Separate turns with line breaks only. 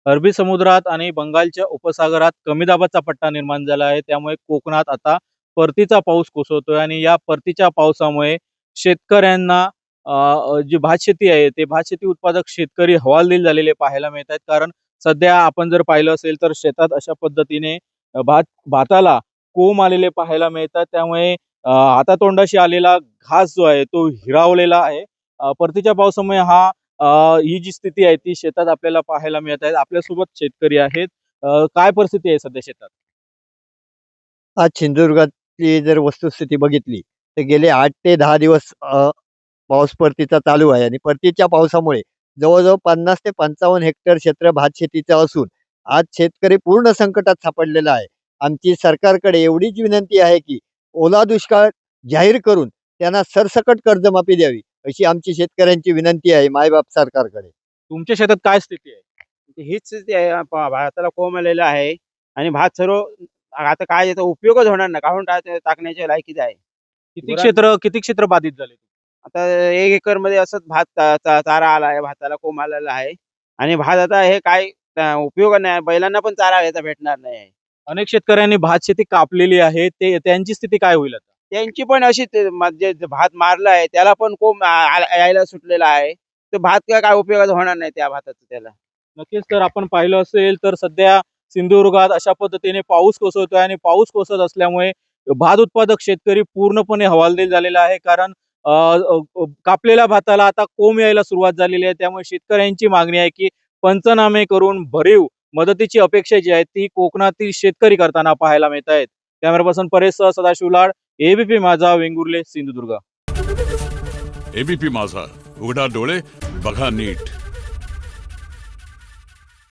अरबी समुद्रात आणि बंगालच्या उपसागरात कमी दाबाचा पट्टा निर्माण झाला आहे. त्यामुळे कोकणात आता परतीचा पाऊस कोसळतोय आणि या परतीच्या पावसामुळे शेतकऱ्यांना जी भातशेती आहे ते भातशेती उत्पादक शेतकरी हवालदिल झालेले पाहायला मिळत आहेत. कारण सध्या आपण जर पाहिलं असेल तर शेतात अशा पद्धतीने भाताला कोंब आलेले पाहायला मिळतात. त्यामुळे हातातोंडाशी आलेला घास जो आहे तो हिरावलेला आहे. परतीच्या पावसामुळे ही जी स्थिती आहे ती शेतात आपल्याला पाहायला मिळत आहे. आपल्यासोबत शेतकरी आहेत. काय परिस्थिती आहे सध्या शेतात?
आज सिंधुदुर्गातली जर वस्तुस्थिती बघितली तर गेले 8 ते 10 दिवस पाऊस परतीचा चालू आहे आणि परतीच्या पावसामुळे जवळजवळ 50 ते 55 हेक्टर क्षेत्र भात शेतीचं असून आज शेतकरी पूर्ण संकटात सापडलेला आहे. आमची सरकारकडे एवढीच विनंती आहे की ओला दुष्काळ जाहीर करून त्यांना सरसकट कर्जमाफी द्यावी, अशी आमची शेतकऱ्यांची विनंती आहे मायबाप सरकारकडे.
तुमच्या शेतात काय स्थिती आहे?
हीच स्थिती आहे. भाताला कोंब आलेला आहे आणि भात सर्व आता काय याचा उपयोगच होणार नाही. काढून टाकण्याच्या लायकीचं आहे.
किती क्षेत्र बाधित झाले?
आता 1 एकर मध्ये असंच भात चारा आला आहे, भाताला कोंब आलेला आहे आणि भात आता हे काय उपयोग नाही. बैलांना पण चारा याचा भेटणार नाही.
अनेक शेतकऱ्यांनी भात शेती कापलेली आहे. त्यांची स्थिती काय होईल आता?
त्यांची पण अशी जे भात मारला आहे त्याला पण कोंब यायला सुटलेला आहे. तर भात काय उपयोगाचा होणार नाही त्या भाताचं त्याला.
नक्कीच. तर आपण पाहिलं असेल तर सध्या सिंधुदुर्गात अशा पद्धतीने पाऊस कोसळतोय आणि पाऊस कोसळत असल्यामुळे भात उत्पादक शेतकरी पूर्णपणे हवालदिल झालेला आहे. कारण कापलेल्या भाताला आता कोंब यायला सुरुवात झालेली आहे. त्यामुळे शेतकऱ्यांची मागणी आहे की पंचनामे करून भरीव मदतीची अपेक्षा जी आहे ती कोकणातील शेतकरी करताना पाहायला मिळत आहेत. कॅमेरा पर्सन परेशसह सदाशिव लाड, एबीपी माझा, वेंगुर्ले, सिंधुदुर्ग.
एबीपी माझा, उघडा डोळे बघा नीट.